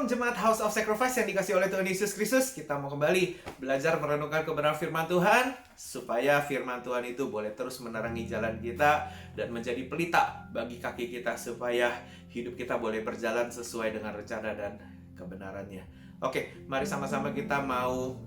Shalom Jemaat House of Sacrifice yang dikasih oleh Tuhan Yesus Kristus. Kita mau kembali belajar merenungkan kebenaran firman Tuhan, supaya firman Tuhan itu boleh terus menerangi jalan kita dan menjadi pelita bagi kaki kita, supaya hidup kita boleh berjalan sesuai dengan rencana dan kebenarannya. Oke, mari sama-sama kita mau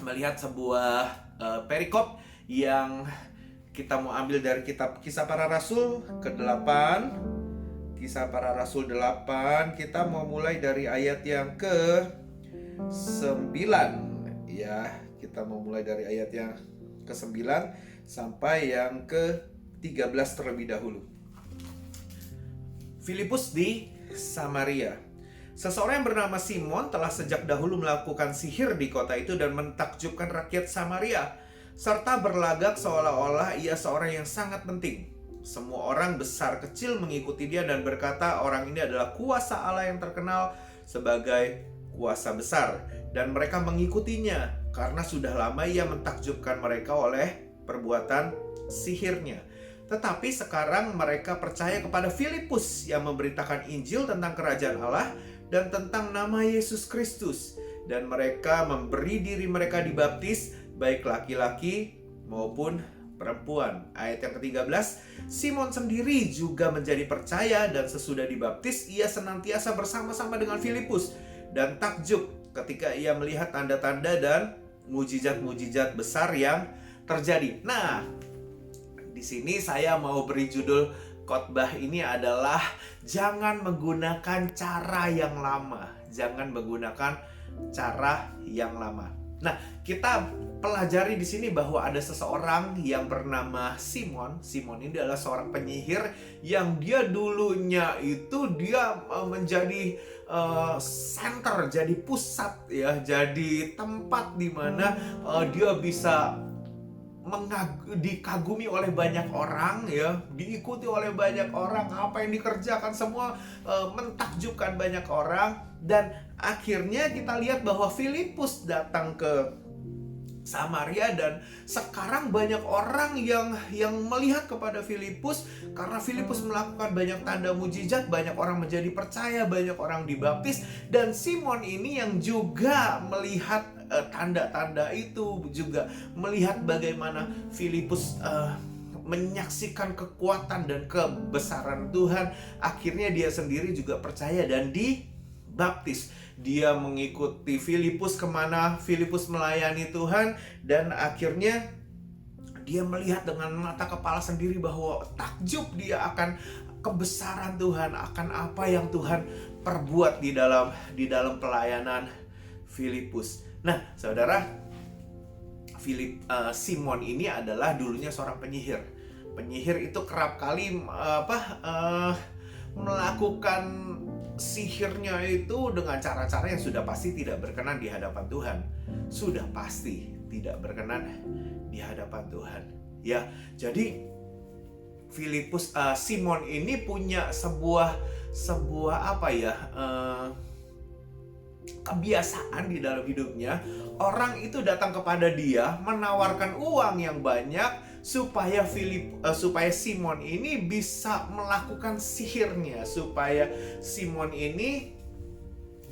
melihat sebuah perikop yang kita mau ambil dari kitab Kisah Para Rasul ke-8. Kisah Para Rasul 8, kita mau mulai dari ayat yang ke-9 ya. Kita mau mulai dari ayat yang ke-9 sampai yang ke-13 terlebih dahulu. Filipus di Samaria. Seseorang yang bernama Simon telah sejak dahulu melakukan sihir di kota itu dan mentakjubkan rakyat Samaria, serta berlagak seolah-olah ia seorang yang sangat penting. Semua orang besar kecil mengikuti dia dan berkata orang ini adalah kuasa Allah yang terkenal sebagai kuasa besar. Dan mereka mengikutinya karena sudah lama ia mentakjubkan mereka oleh perbuatan sihirnya. Tetapi sekarang mereka percaya kepada Filipus yang memberitakan Injil tentang kerajaan Allah dan tentang nama Yesus Kristus. Dan mereka memberi diri mereka dibaptis, baik laki-laki maupun perempuan. Ayat yang ke-13, Simon sendiri juga menjadi percaya dan sesudah dibaptis ia senantiasa bersama-sama dengan Filipus dan takjub ketika ia melihat tanda-tanda dan mujizat-mujizat besar yang terjadi. Nah, di sini saya mau beri judul khotbah ini adalah jangan menggunakan cara yang lama. Jangan menggunakan cara yang lama. Nah, kita pelajari di sini bahwa ada seseorang yang bernama Simon. Simon ini adalah seorang penyihir yang dia dulunya itu dia menjadi center, jadi pusat ya, jadi tempat di mana dia bisa dikagumi oleh banyak orang ya, diikuti oleh banyak orang, apa yang dikerjakan semua mentakjubkan banyak orang. Dan akhirnya kita lihat bahwa Filipus datang ke Samaria dan sekarang banyak orang yang melihat kepada Filipus karena Filipus melakukan banyak tanda mujizat, banyak orang menjadi percaya, banyak orang dibaptis. Dan Simon ini yang juga melihat tanda-tanda itu, juga melihat bagaimana Filipus menyaksikan kekuatan dan kebesaran Tuhan. Akhirnya dia sendiri juga percaya dan dibaptis. Dia mengikuti Filipus kemana Filipus melayani Tuhan, dan akhirnya dia melihat dengan mata kepala sendiri bahwa takjub dia akan kebesaran Tuhan, akan apa yang Tuhan perbuat di dalam pelayanan Filipus. Nah, saudara, Simon ini adalah dulunya seorang penyihir. Penyihir itu kerap kali melakukan sihirnya itu dengan cara-cara yang sudah pasti tidak berkenan di hadapan Tuhan. Sudah pasti tidak berkenan di hadapan Tuhan. Ya, jadi Simon ini punya sebuah kebiasaan di dalam hidupnya. Orang itu datang kepada dia menawarkan uang yang banyak supaya Simon ini bisa melakukan sihirnya, supaya Simon ini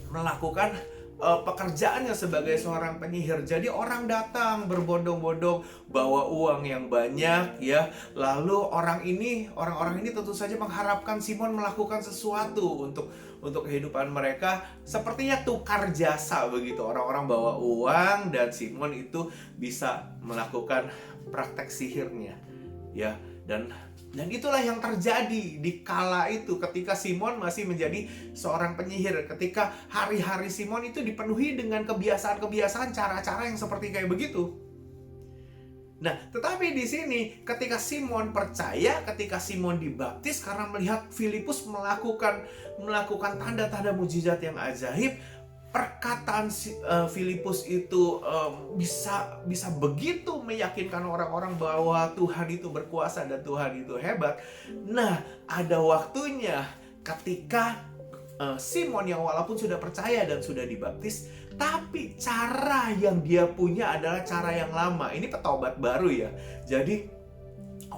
melakukan pekerjaannya sebagai seorang penyihir. Jadi orang datang berbondong-bondong bawa uang yang banyak ya. Lalu orang-orang ini tentu saja mengharapkan Simon melakukan sesuatu untuk kehidupan mereka, sepertinya tukar jasa begitu. Orang-orang bawa uang dan Simon itu bisa melakukan praktek sihirnya ya. Dan itulah yang terjadi di kala itu ketika Simon masih menjadi seorang penyihir, ketika hari-hari Simon itu dipenuhi dengan kebiasaan-kebiasaan, cara-cara yang seperti kayak begitu. Nah, tetapi di sini ketika Simon percaya, ketika Simon dibaptis karena melihat Filipus melakukan tanda-tanda mujizat yang ajaib, perkataan Filipus itu bisa begitu meyakinkan orang-orang bahwa Tuhan itu berkuasa dan Tuhan itu hebat. Nah, ada waktunya ketika Simon yang walaupun sudah percaya dan sudah dibaptis, tapi cara yang dia punya adalah cara yang lama. Ini petobat baru ya. Jadi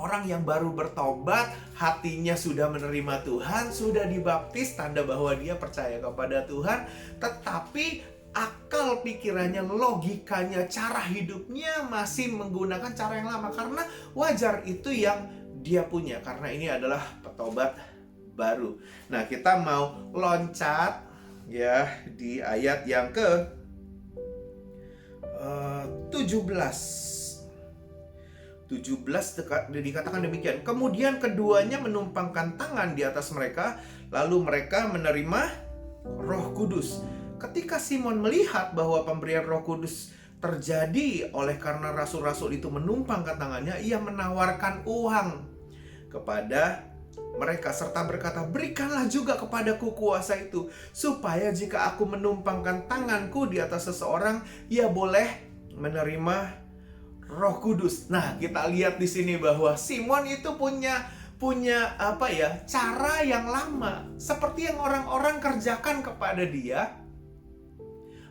orang yang baru bertobat, hatinya sudah menerima Tuhan, sudah dibaptis, tanda bahwa dia percaya kepada Tuhan, tetapi akal pikirannya, logikanya, cara hidupnya masih menggunakan cara yang lama. Karena wajar, itu yang dia punya, karena ini adalah petobat baru. Nah, kita mau loncat ya di ayat yang ke 17 dikatakan demikian. Kemudian keduanya menumpangkan tangan di atas mereka, lalu mereka menerima Roh Kudus. Ketika Simon melihat bahwa pemberian Roh Kudus terjadi oleh karena rasul-rasul itu menumpangkan tangannya, ia menawarkan uang kepada mereka serta berkata, "Berikanlah juga kepadaku kuasa itu, supaya jika aku menumpangkan tanganku di atas seseorang, ia boleh menerima Roh Kudus." Nah, kita lihat di sini bahwa Simon itu punya cara yang lama, seperti yang orang-orang kerjakan kepada dia,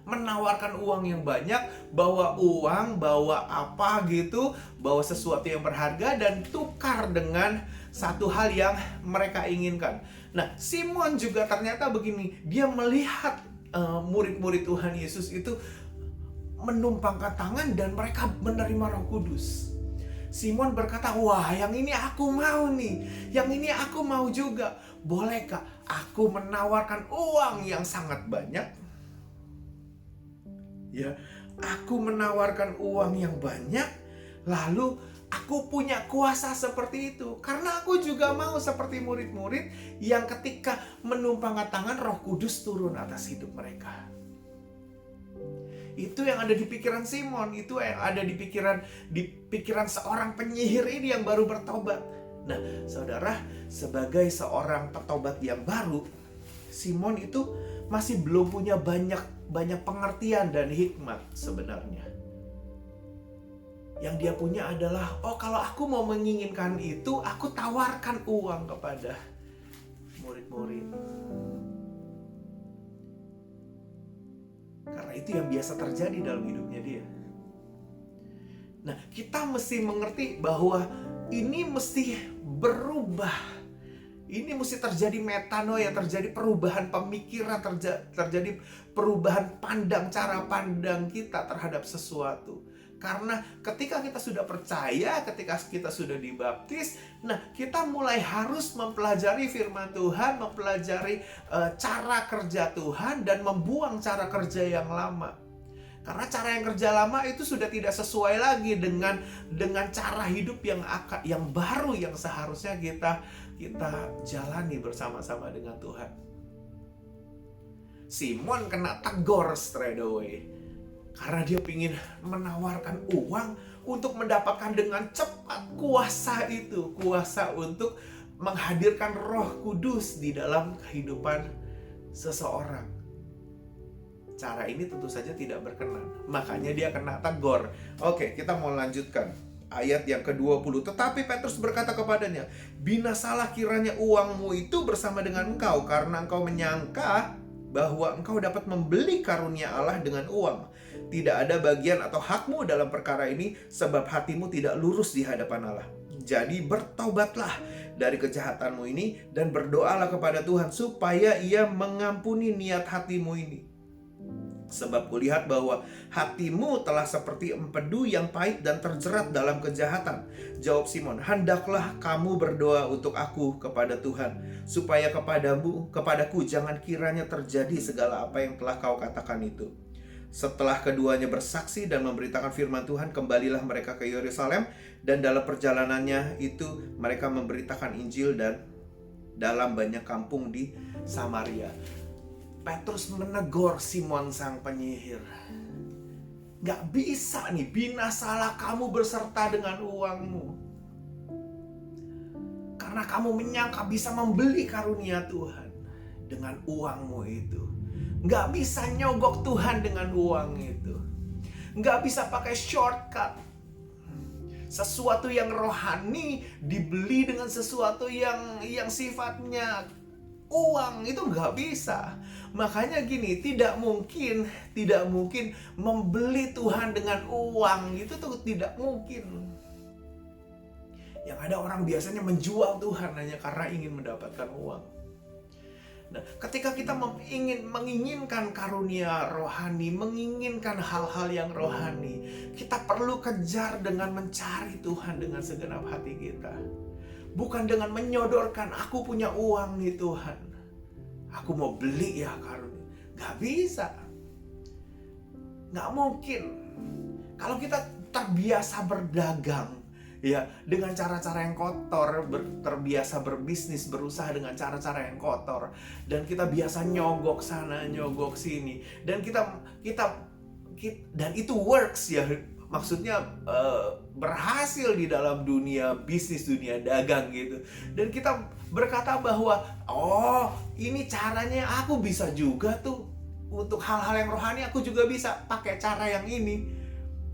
menawarkan uang yang banyak, bawa uang, bawa apa gitu, bawa sesuatu yang berharga dan tukar dengan satu hal yang mereka inginkan. Nah, Simon juga ternyata begini, dia melihat murid-murid Tuhan Yesus itu menumpangkan tangan dan mereka menerima Roh Kudus. Simon berkata, "Wah, yang ini aku mau nih. Yang ini aku mau juga. Bolehkah aku menawarkan uang yang sangat banyak?" Ya, aku menawarkan uang yang banyak, lalu aku punya kuasa seperti itu. Karena aku juga mau seperti murid-murid yang ketika menumpangkan tangan, Roh Kudus turun atas hidup mereka. Itu yang ada di pikiran Simon, itu yang ada di pikiran seorang penyihir ini yang baru bertobat. Nah, saudara, sebagai seorang petobat yang baru, Simon itu masih belum punya banyak pengertian dan hikmat sebenarnya. Yang dia punya adalah, oh, kalau aku mau menginginkan itu, aku tawarkan uang kepada murid-murid. Karena itu yang biasa terjadi dalam hidupnya dia. Nah, kita mesti mengerti bahwa ini mesti berubah. Ini mesti terjadi metanoia, terjadi perubahan pemikiran, terjadi perubahan cara pandang kita terhadap sesuatu. Karena ketika kita sudah percaya, ketika kita sudah dibaptis, nah, kita mulai harus mempelajari firman Tuhan, mempelajari cara kerja Tuhan, dan membuang cara kerja yang lama. Karena cara yang kerja lama itu sudah tidak sesuai lagi dengan cara hidup yang baru yang seharusnya kita jalani bersama-sama dengan Tuhan. Simon kena tegur straight away. Karena dia ingin menawarkan uang untuk mendapatkan dengan cepat kuasa itu. Kuasa untuk menghadirkan Roh Kudus di dalam kehidupan seseorang. Cara ini tentu saja tidak berkenan. Makanya dia kena tegur. Oke, kita mau lanjutkan. Ayat yang ke-20. Tetapi Petrus berkata kepadanya, "Binasalah kiranya uangmu itu bersama dengan engkau, karena engkau menyangka bahwa engkau dapat membeli karunia Allah dengan uang. Tidak ada bagian atau hakmu dalam perkara ini, sebab hatimu tidak lurus di hadapan Allah. Jadi bertobatlah dari kejahatanmu ini dan berdoalah kepada Tuhan supaya Ia mengampuni niat hatimu ini. Sebab kulihat bahwa hatimu telah seperti empedu yang pahit dan terjerat dalam kejahatan." Jawab Simon, "Hendaklah kamu berdoa untuk aku kepada Tuhan, supaya kepadaku jangan kiranya terjadi segala apa yang telah kau katakan itu." Setelah keduanya bersaksi dan memberitakan firman Tuhan, kembalilah mereka ke Yerusalem, dan dalam perjalanannya itu mereka memberitakan Injil dan dalam banyak kampung di Samaria. Petrus menegur Simon sang penyihir. Gak bisa nih, binasalah kamu berserta dengan uangmu. Karena kamu menyangka bisa membeli karunia Tuhan dengan uangmu itu. Gak bisa nyogok Tuhan dengan uang itu. Gak bisa pakai shortcut. Sesuatu yang rohani dibeli dengan sesuatu yang sifatnya uang, itu nggak bisa. Makanya gini, tidak mungkin membeli Tuhan dengan uang, itu tuh tidak mungkin. Yang ada orang biasanya menjual Tuhan hanya karena ingin mendapatkan uang. Nah, ketika kita menginginkan karunia rohani, menginginkan hal-hal yang rohani, kita perlu kejar dengan mencari Tuhan dengan segenap hati kita. Bukan dengan menyodorkan, aku punya uang nih Tuhan, aku mau beli ya karunia. Gak bisa. Gak mungkin. Kalau kita terbiasa berdagang, ya, dengan cara-cara yang kotor, terbiasa berbisnis, berusaha dengan cara-cara yang kotor, dan kita biasa nyogok sana, nyogok sini, dan dan itu works ya, maksudnya berhasil di dalam dunia bisnis, dunia dagang gitu, dan kita berkata bahwa oh ini caranya, aku bisa juga tuh untuk hal-hal yang rohani, aku juga bisa pakai cara yang ini.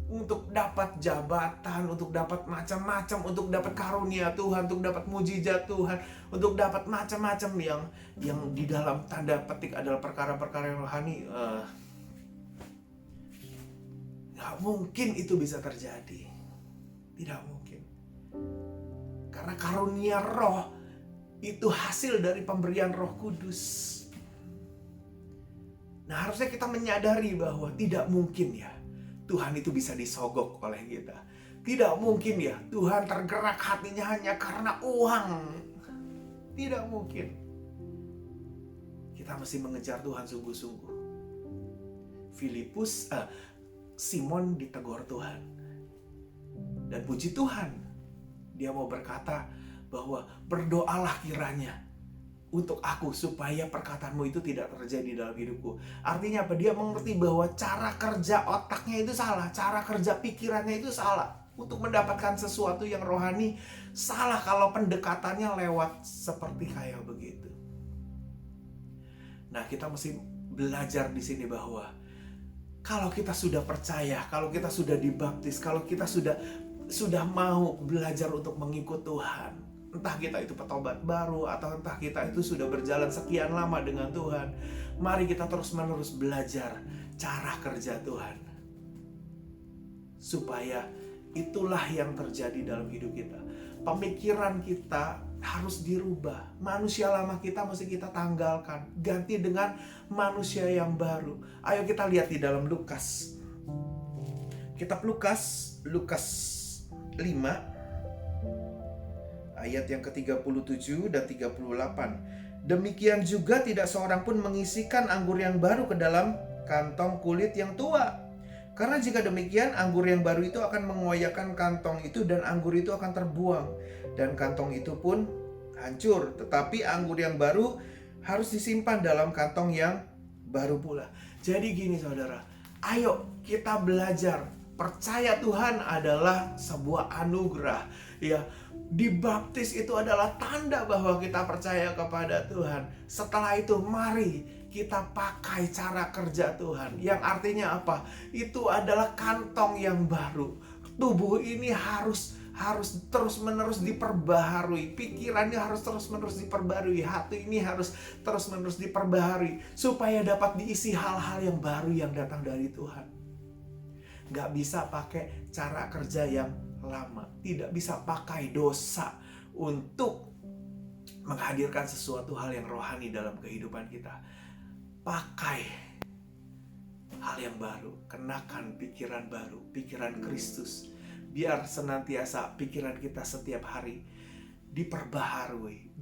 Untuk dapat jabatan, untuk dapat macam-macam, untuk dapat karunia Tuhan, untuk dapat mujizat Tuhan, untuk dapat macam-macam yang di dalam tanda petik adalah perkara-perkara yang rohani. Gak mungkin itu bisa terjadi. Tidak mungkin. Karena karunia roh itu hasil dari pemberian Roh Kudus. Nah, harusnya kita menyadari bahwa tidak mungkin ya Tuhan itu bisa disogok oleh kita. Tidak mungkin ya Tuhan tergerak hatinya hanya karena uang. Tidak mungkin. Kita mesti mengejar Tuhan sungguh-sungguh. Simon ditegur Tuhan. Dan puji Tuhan, dia mau berkata bahwa berdoalah kiranya untuk aku supaya perkataanmu itu tidak terjadi dalam hidupku. Artinya apa? Dia mengerti bahwa cara kerja otaknya itu salah, cara kerja pikirannya itu salah. Untuk mendapatkan sesuatu yang rohani salah kalau pendekatannya lewat seperti kayak begitu. Nah, kita mesti belajar di sini bahwa kalau kita sudah percaya, kalau kita sudah dibaptis, kalau kita sudah mau belajar untuk mengikut Tuhan, entah kita itu petobat baru atau entah kita itu sudah berjalan sekian lama dengan Tuhan, mari kita terus-menerus belajar cara kerja Tuhan. Supaya itulah yang terjadi dalam hidup kita. Pemikiran kita harus dirubah. Manusia lama kita mesti kita tanggalkan, ganti dengan manusia yang baru. Ayo kita lihat di dalam Lukas. Kitab Lukas 5 ayat yang ke-37 dan 38. Demikian juga tidak seorang pun mengisikan anggur yang baru ke dalam kantong kulit yang tua. Karena jika demikian, anggur yang baru itu akan mengoyakkan kantong itu dan anggur itu akan terbuang. Dan kantong itu pun hancur. Tetapi anggur yang baru harus disimpan dalam kantong yang baru pula. Jadi gini saudara, ayo kita belajar. Percaya Tuhan adalah sebuah anugerah. Ya, dibaptis itu adalah tanda bahwa kita percaya kepada Tuhan. Setelah itu mari kita pakai cara kerja Tuhan. Yang artinya apa? Itu adalah kantong yang baru. Tubuh ini harus terus-menerus diperbaharui. Pikirannya harus terus-menerus diperbarui. Hati ini harus terus-menerus diperbaharui. Supaya dapat diisi hal-hal yang baru yang datang dari Tuhan. Gak bisa pakai cara kerja yang lama. Tidak bisa pakai dosa untuk menghadirkan sesuatu hal yang rohani dalam kehidupan kita. Pakai hal yang baru. Kenakan pikiran baru, pikiran Kristus. Biar senantiasa pikiran kita setiap hari diperbaharui.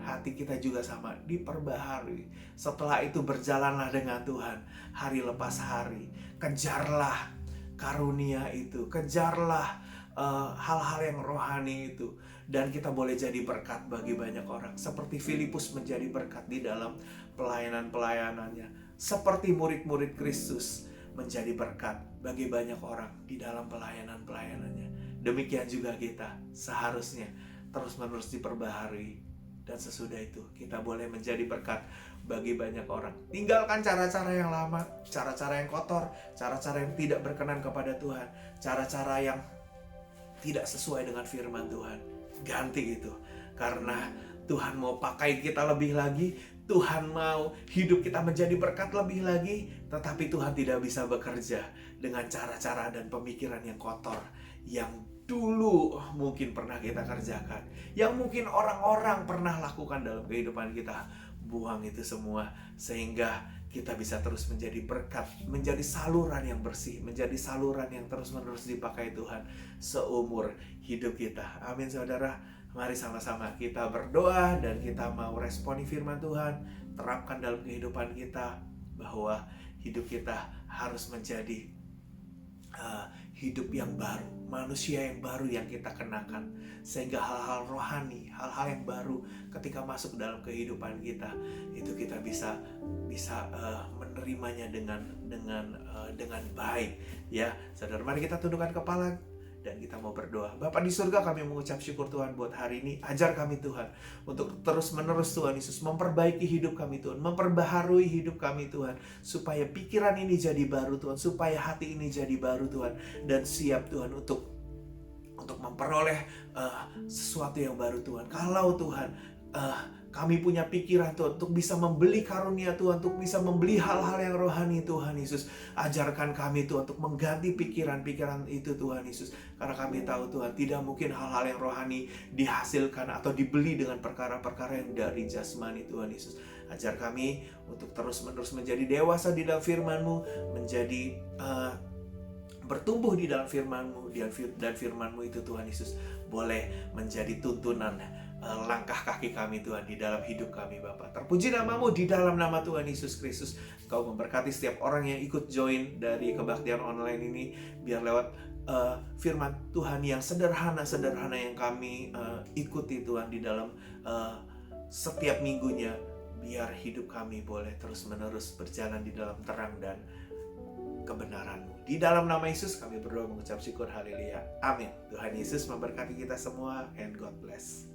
Hati kita juga sama, diperbaharui. Setelah itu berjalanlah dengan Tuhan hari lepas hari. Kejarlah karunia itu, kejarlah hal-hal yang rohani itu, dan kita boleh jadi berkat bagi banyak orang. Seperti Filipus menjadi berkat di dalam pelayanan-pelayanannya. Seperti murid-murid Kristus menjadi berkat bagi banyak orang di dalam pelayanan-pelayanannya. Demikian juga kita seharusnya terus-menerus diperbaharui. Dan sesudah itu kita boleh menjadi berkat bagi banyak orang. Tinggalkan cara-cara yang lama, cara-cara yang kotor, cara-cara yang tidak berkenan kepada Tuhan, cara-cara yang tidak sesuai dengan firman Tuhan. Ganti itu. Karena Tuhan mau pakai kita lebih lagi, Tuhan mau hidup kita menjadi berkat lebih lagi, tetapi Tuhan tidak bisa bekerja dengan cara-cara dan pemikiran yang kotor, yang dulu mungkin pernah kita kerjakan, yang mungkin orang-orang pernah lakukan dalam kehidupan kita. Buang itu semua, sehingga kita bisa terus menjadi berkat, menjadi saluran yang bersih, menjadi saluran yang terus-menerus dipakai Tuhan seumur hidup kita. Amin saudara. Mari sama-sama kita berdoa dan kita mau responi firman Tuhan, terapkan dalam kehidupan kita, bahwa hidup kita harus menjadi hidup yang baru, manusia yang baru yang kita kenakan, sehingga hal-hal rohani, hal-hal yang baru ketika masuk dalam kehidupan kita, itu kita bisa menerimanya dengan baik. Ya, saudara, mari kita tundukkan kepala dan kita mau berdoa. Bapa di surga, kami mengucap syukur Tuhan buat hari ini. Ajar kami Tuhan untuk terus-menerus Tuhan Yesus memperbaiki hidup kami Tuhan, memperbaharui hidup kami Tuhan, supaya pikiran ini jadi baru Tuhan, supaya hati ini jadi baru Tuhan, dan siap Tuhan untuk memperoleh sesuatu yang baru Tuhan. Kalau Tuhan kami punya pikiran Tuhan untuk bisa membeli karunia Tuhan, untuk bisa membeli hal-hal yang rohani Tuhan Yesus, ajarkan kami Tuhan untuk mengganti pikiran-pikiran itu Tuhan Yesus. Karena kami tahu Tuhan, tidak mungkin hal-hal yang rohani dihasilkan atau dibeli dengan perkara-perkara yang dari jasmani Tuhan Yesus. Ajar kami untuk terus-menerus menjadi dewasa di dalam firman-Mu, menjadi bertumbuh di dalam firman-Mu, dan firman-Mu itu Tuhan Yesus boleh menjadi tuntunan langkah kaki kami Tuhan di dalam hidup kami Bapa. Terpuji nama-Mu di dalam nama Tuhan Yesus Kristus. Kau memberkati setiap orang yang ikut join dari kebaktian online ini, biar lewat firman Tuhan yang sederhana-sederhana yang kami ikuti Tuhan di dalam setiap minggunya, biar hidup kami boleh terus-menerus berjalan di dalam terang dan kebenaran-Mu. Di dalam nama Yesus kami berdoa mengucap syukur, haleluya, amin. Tuhan Yesus memberkati kita semua, and God bless.